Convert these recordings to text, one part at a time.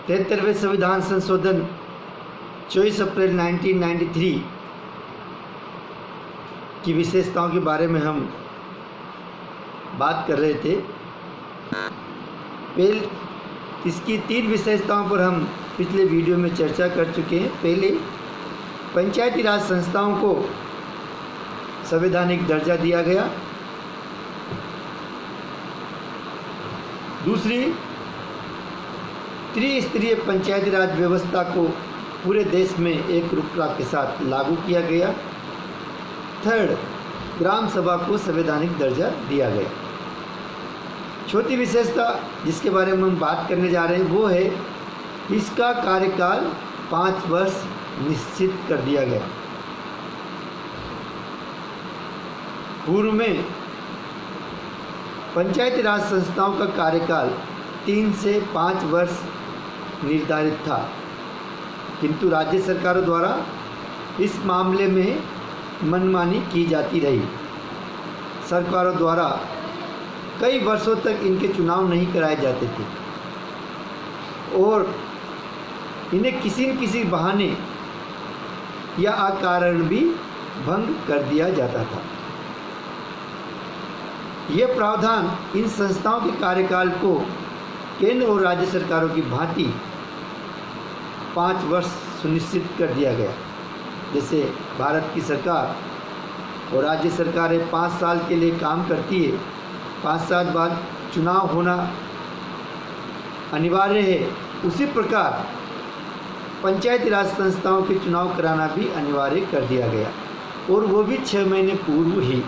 73वें संविधान संशोधन 24 अप्रैल 1993 की विशेषताओं के बारे में हम बात कर रहे थे। पहले इसकी 3 विशेषताओं पर हम पिछले वीडियो में चर्चा कर चुके हैं। पहले, पंचायती राज संस्थाओं को संवैधानिक दर्जा दिया गया। दूसरी, त्रिस्तरीय पंचायती राज व्यवस्था को पूरे देश में एक रूपरेखा के साथ लागू किया गया। थर्ड, ग्राम सभा को संवैधानिक दर्जा दिया गया। चौथी विशेषता जिसके बारे में हम बात करने जा रहे हैं वो है इसका कार्यकाल 5 वर्ष निश्चित कर दिया गया। पूर्व में पंचायती राज संस्थाओं का कार्यकाल 3 से 5 वर्ष निर्धारित था, किंतु राज्य सरकारों द्वारा इस मामले में मनमानी की जाती रही। सरकारों द्वारा कई वर्षों तक इनके चुनाव नहीं कराए जाते थे और इन्हें किसी न किसी बहाने या अकारण भी भंग कर दिया जाता था। यह प्रावधान इन संस्थाओं के कार्यकाल को केंद्र और राज्य सरकारों की भांति 5 वर्ष सुनिश्चित कर दिया गया। जैसे भारत की सरकार और राज्य सरकारें 5 साल के लिए काम करती है, 5 साल बाद चुनाव होना अनिवार्य है, उसी प्रकार पंचायती राज संस्थाओं के चुनाव कराना भी अनिवार्य कर दिया गया और वो भी 6 महीने पूर्व ही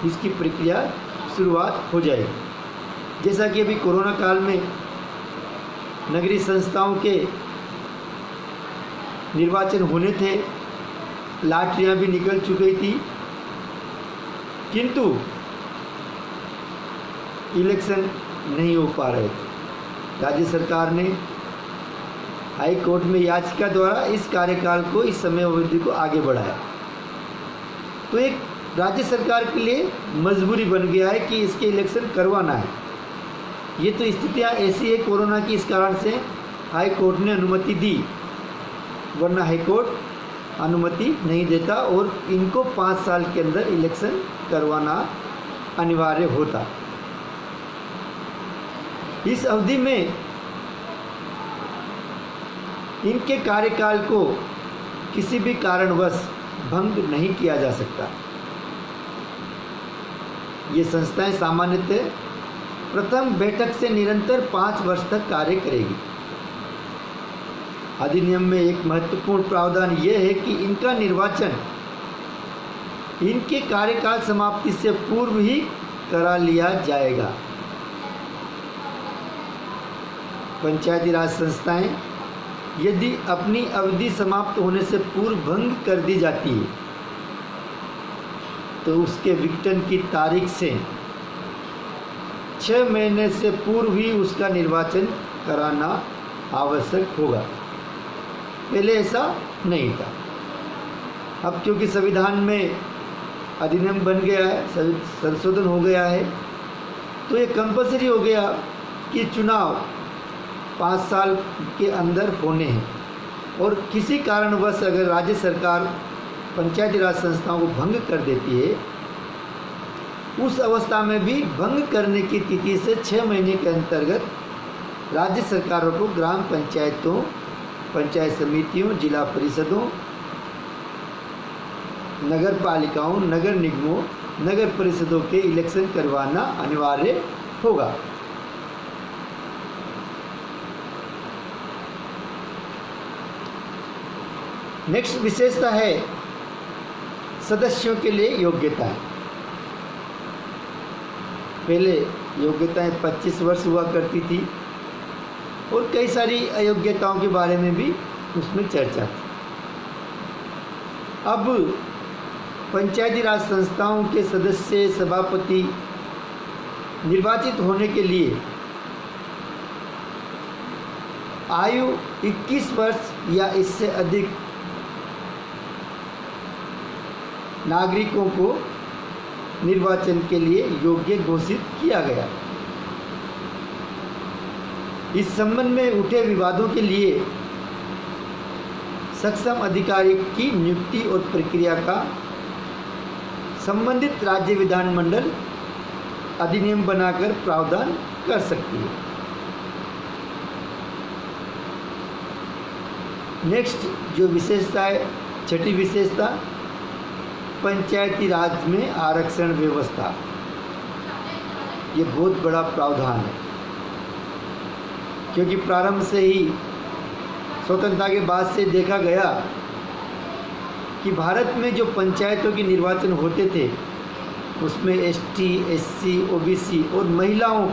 इसकी प्रक्रिया शुरुआत हो जाएगी। जैसा कि अभी कोरोना काल में नगरीय संस्थाओं के निर्वाचन होने थे, लॉटरियां भी निकल चुकी थी, किंतु इलेक्शन नहीं हो पा रहे थे। राज्य सरकार ने हाई कोर्ट में याचिका द्वारा इस कार्यकाल को, इस समय अवधि को आगे बढ़ाया। तो एक राज्य सरकार के लिए मजबूरी बन गया है कि इसके इलेक्शन करवाना है। ये तो स्थितियाँ ऐसी है कोरोना की, इस कारण से हाई कोर्ट ने अनुमति दी, वरना हाई कोर्ट अनुमति नहीं देता और इनको 5 साल के अंदर इलेक्शन करवाना अनिवार्य होता। इस अवधि में इनके कार्यकाल को किसी भी कारणवश भंग नहीं किया जा सकता। ये संस्थाएं सामान्यतः प्रथम बैठक से निरंतर 5 वर्ष तक कार्य करेगी। अधिनियम में एक महत्वपूर्ण प्रावधान यह है कि इनका निर्वाचन इनके कार्यकाल समाप्ति से पूर्व ही करा लिया जाएगा। पंचायती राज संस्थाएं यदि अपनी अवधि समाप्त होने से पूर्व भंग कर दी जाती है तो उसके विघटन की तारीख से 6 महीने से पूर्व ही उसका निर्वाचन कराना आवश्यक होगा। पहले ऐसा नहीं था। अब क्योंकि संविधान में अधिनियम बन गया है, संशोधन हो गया है, तो ये कंपलसरी हो गया कि चुनाव 5 साल के अंदर होने हैं और किसी कारणवश अगर राज्य सरकार पंचायती राज संस्थाओं को भंग कर देती है, उस अवस्था में भी भंग करने की तिथि से 6 महीने के अंतर्गत राज्य सरकारों को ग्राम पंचायतों, पंचायत समितियों, जिला परिषदों, नगर पालिकाओं, नगर निगमों, नगर परिषदों के इलेक्शन करवाना अनिवार्य होगा। नेक्स्ट विशेषता है सदस्यों के लिए योग्यताएं। पहले योग्यताएं 25 वर्ष हुआ करती थी और कई सारी अयोग्यताओं के बारे में भी उसमें चर्चा थी। अब पंचायती राज संस्थाओं के सदस्य, सभापति निर्वाचित होने के लिए आयु 21 वर्ष या इससे अधिक नागरिकों को निर्वाचन के लिए योग्य घोषित किया गया। इस संबंध में उठे विवादों के लिए सक्षम अधिकारी की नियुक्ति और प्रक्रिया का संबंधित राज्य विधानमंडल अधिनियम बनाकर प्रावधान कर सकती है। नेक्स्ट जो विशेषता है, छठी विशेषता, पंचायती राज में आरक्षण व्यवस्था। ये बहुत बड़ा प्रावधान है, क्योंकि प्रारंभ से ही स्वतंत्रता के बाद से देखा गया कि भारत में जो पंचायतों के निर्वाचन होते थे उसमें एसटी, एससी, ओबीसी और महिलाओं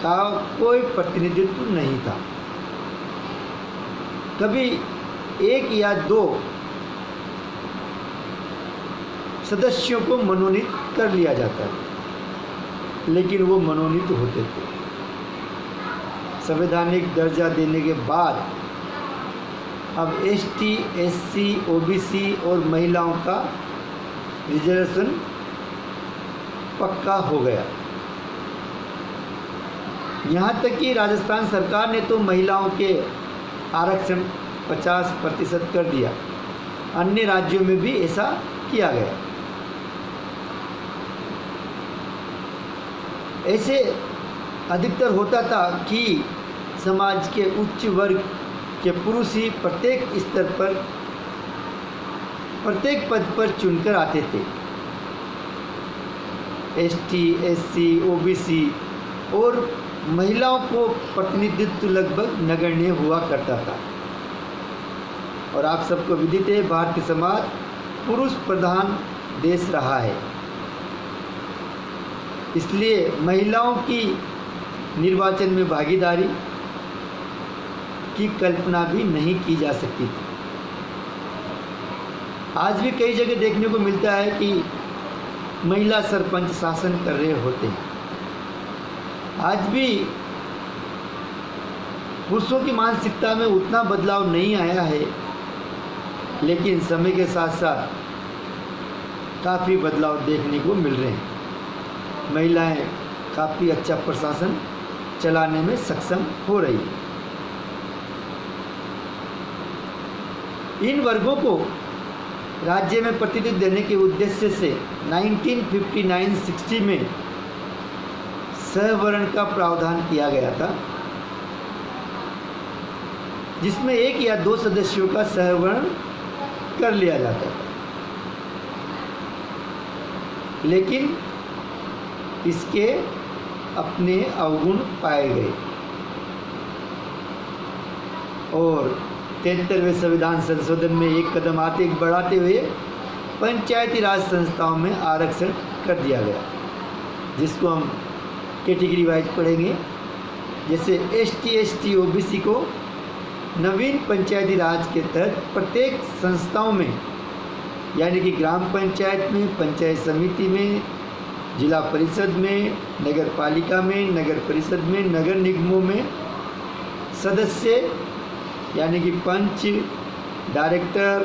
का कोई प्रतिनिधित्व नहीं था। कभी एक या दो सदस्यों को मनोनीत कर लिया जाता है, लेकिन वो मनोनीत होते थे। संवैधानिक दर्जा देने के बाद अब एसटी, एससी, ओबीसी और महिलाओं का रिजर्वेशन पक्का हो गया। यहाँ तक कि राजस्थान सरकार ने तो महिलाओं के आरक्षण 50% कर दिया। अन्य राज्यों में भी ऐसा किया गया। ऐसे अधिकतर होता था कि समाज के उच्च वर्ग के पुरुष ही प्रत्येक स्तर पर प्रत्येक पद पर चुनकर आते थे। एसटी, एससी, ओबीसी और महिलाओं को प्रतिनिधित्व लगभग नगण्य हुआ करता था। और आप सबको विदित है, भारतीय समाज पुरुष प्रधान देश रहा है, इसलिए महिलाओं की निर्वाचन में भागीदारी की कल्पना भी नहीं की जा सकती थी। आज भी कई जगह देखने को मिलता है कि महिला सरपंच शासन कर रहे होते हैं। आज भी पुरुषों की मानसिकता में उतना बदलाव नहीं आया है, लेकिन समय के साथ साथ काफ़ी बदलाव देखने को मिल रहे हैं। महिलाएं काफ़ी अच्छा प्रशासन चलाने में सक्षम हो रही है। इन वर्गों को राज्य में प्रतिनिधित्व देने के उद्देश्य से 1959-60 में सहवर्ण का प्रावधान किया गया था, जिसमें एक या दो सदस्यों का सहवर्ण कर लिया जाता था। लेकिन इसके अपने अवगुण पाए गए और 73वें संविधान संशोधन में एक कदम बढ़ाते हुए पंचायती राज संस्थाओं में आरक्षण कर दिया गया, जिसको हम कैटेगरी वाइज पढ़ेंगे। जैसे एसटी, एसटी, ओबीसी को नवीन पंचायती राज के तहत प्रत्येक संस्थाओं में, यानी कि ग्राम पंचायत में, पंचायत समिति में, जिला परिषद में, नगर पालिका में, नगर परिषद में, नगर निगमों में सदस्य यानी कि पंच, डायरेक्टर,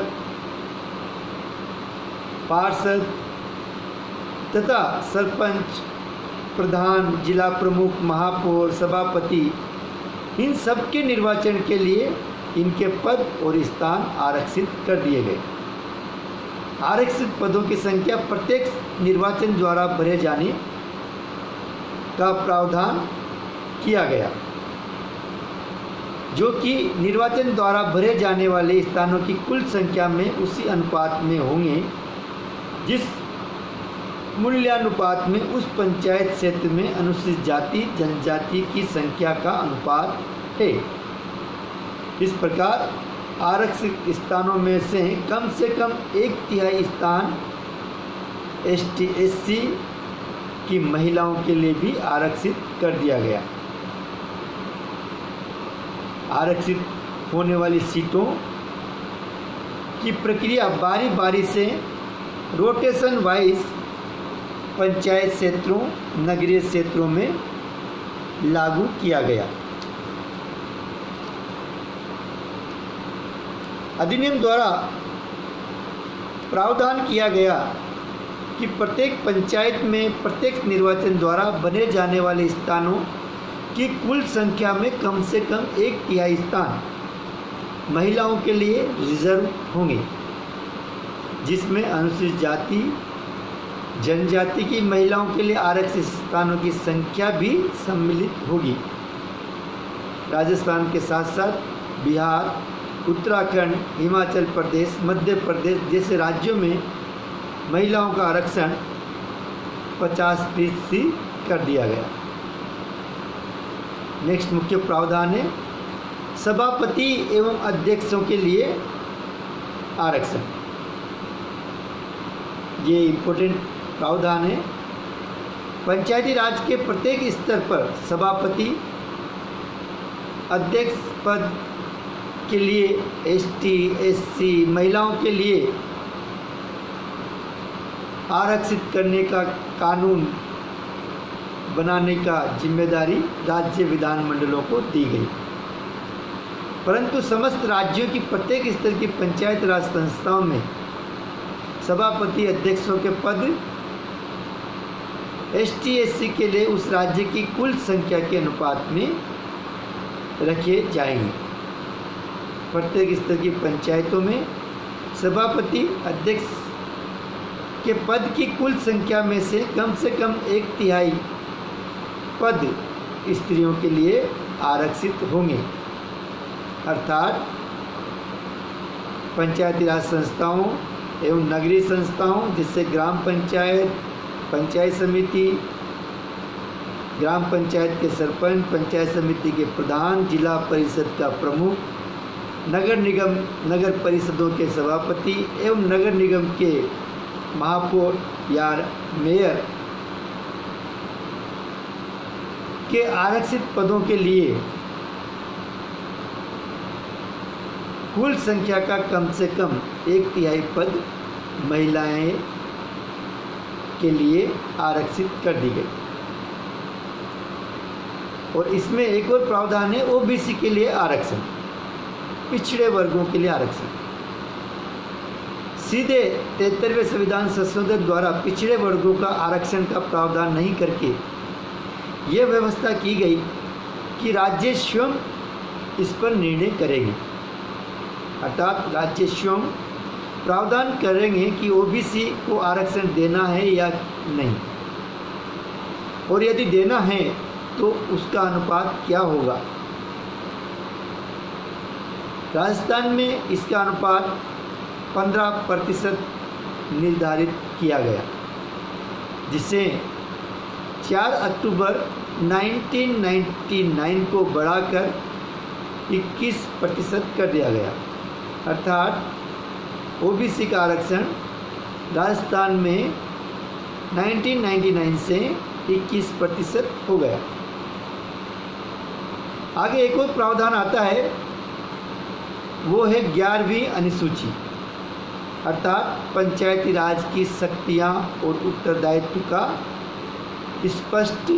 पार्षद तथा सरपंच, प्रधान, जिला प्रमुख, महापौर, सभापति, इन सब के निर्वाचन के लिए इनके पद और स्थान आरक्षित कर दिए गए। आरक्षित पदों की संख्या प्रत्येक निर्वाचन द्वारा भरे जाने का प्रावधान किया गया, जो कि निर्वाचन द्वारा भरे जाने वाले स्थानों की कुल संख्या में उसी अनुपात में होंगे जिस मूल्यानुपात में उस पंचायत क्षेत्र में अनुसूचित जाति जनजाति की संख्या का अनुपात है। इस प्रकार आरक्षित स्थानों में से कम 1/3 स्थान एसटी, एससी की महिलाओं के लिए भी आरक्षित कर दिया गया। आरक्षित होने वाली सीटों की प्रक्रिया बारी बारी से रोटेशन वाइज पंचायत क्षेत्रों, नगरीय क्षेत्रों में लागू किया गया। अधिनियम द्वारा प्रावधान किया गया कि प्रत्येक पंचायत में प्रत्येक निर्वाचन द्वारा बने जाने वाले स्थानों कि कुल संख्या में कम से कम 1/3 स्थान महिलाओं के लिए रिजर्व होंगे, जिसमें अनुसूचित जाति जनजाति की महिलाओं के लिए आरक्षित स्थानों की संख्या भी सम्मिलित होगी। राजस्थान के साथ साथ बिहार, उत्तराखंड, हिमाचल प्रदेश, मध्य प्रदेश जैसे राज्यों में महिलाओं का आरक्षण 50% कर दिया गया। नेक्स्ट मुख्य प्रावधान है सभापति एवं अध्यक्षों के लिए आरक्षण। ये इम्पोर्टेंट प्रावधान है। पंचायती राज के प्रत्येक स्तर पर सभापति अध्यक्ष पद के लिए ST, SC महिलाओं के लिए आरक्षित करने का कानून बनाने का जिम्मेदारी राज्य विधानमंडलों को दी गई। परंतु समस्त राज्यों की प्रत्येक स्तर की पंचायत राज संस्थाओं में सभापति अध्यक्षों के पद ST, SC के लिए उस राज्य की कुल संख्या के अनुपात में रखे जाएंगे। प्रत्येक स्तर की पंचायतों में सभापति अध्यक्ष के पद की कुल संख्या में से कम 1/3 पद स्त्रियों के लिए आरक्षित होंगे। अर्थात पंचायती राज संस्थाओं एवं नगरीय संस्थाओं जिससे ग्राम पंचायत, पंचायत समिति, ग्राम पंचायत के सरपंच, पंचायत समिति के प्रधान, जिला परिषद का प्रमुख, नगर निगम नगर परिषदों के सभापति एवं नगर निगम के महापौर या मेयर के आरक्षित पदों के लिए कुल संख्या का कम से कम 1/3 पद महिलाएं के लिए आरक्षित कर दी गई। और इसमें एक और प्रावधान है OBC के लिए आरक्षण, पिछड़े वर्गों के लिए आरक्षण। सीधे 73वें संविधान संशोधन द्वारा पिछड़े वर्गों का आरक्षण का प्रावधान नहीं करके यह व्यवस्था की गई कि राज्य स्वयं इस पर निर्णय करेंगे। अर्थात राज्य स्वयं प्रावधान करेंगे कि OBC को आरक्षण देना है या नहीं, और यदि देना है तो उसका अनुपात क्या होगा। राजस्थान में इसका अनुपात 15% निर्धारित किया गया, जिसे 4 अक्टूबर 1999 को बढ़ाकर 21% कर दिया गया। अर्थात OBC का आरक्षण राजस्थान में 1999 से 21% हो गया। आगे एक और प्रावधान आता है, वो है 11वीं अनुसूची। अर्थात पंचायती राज की शक्तियाँ और उत्तरदायित्व का स्पष्ट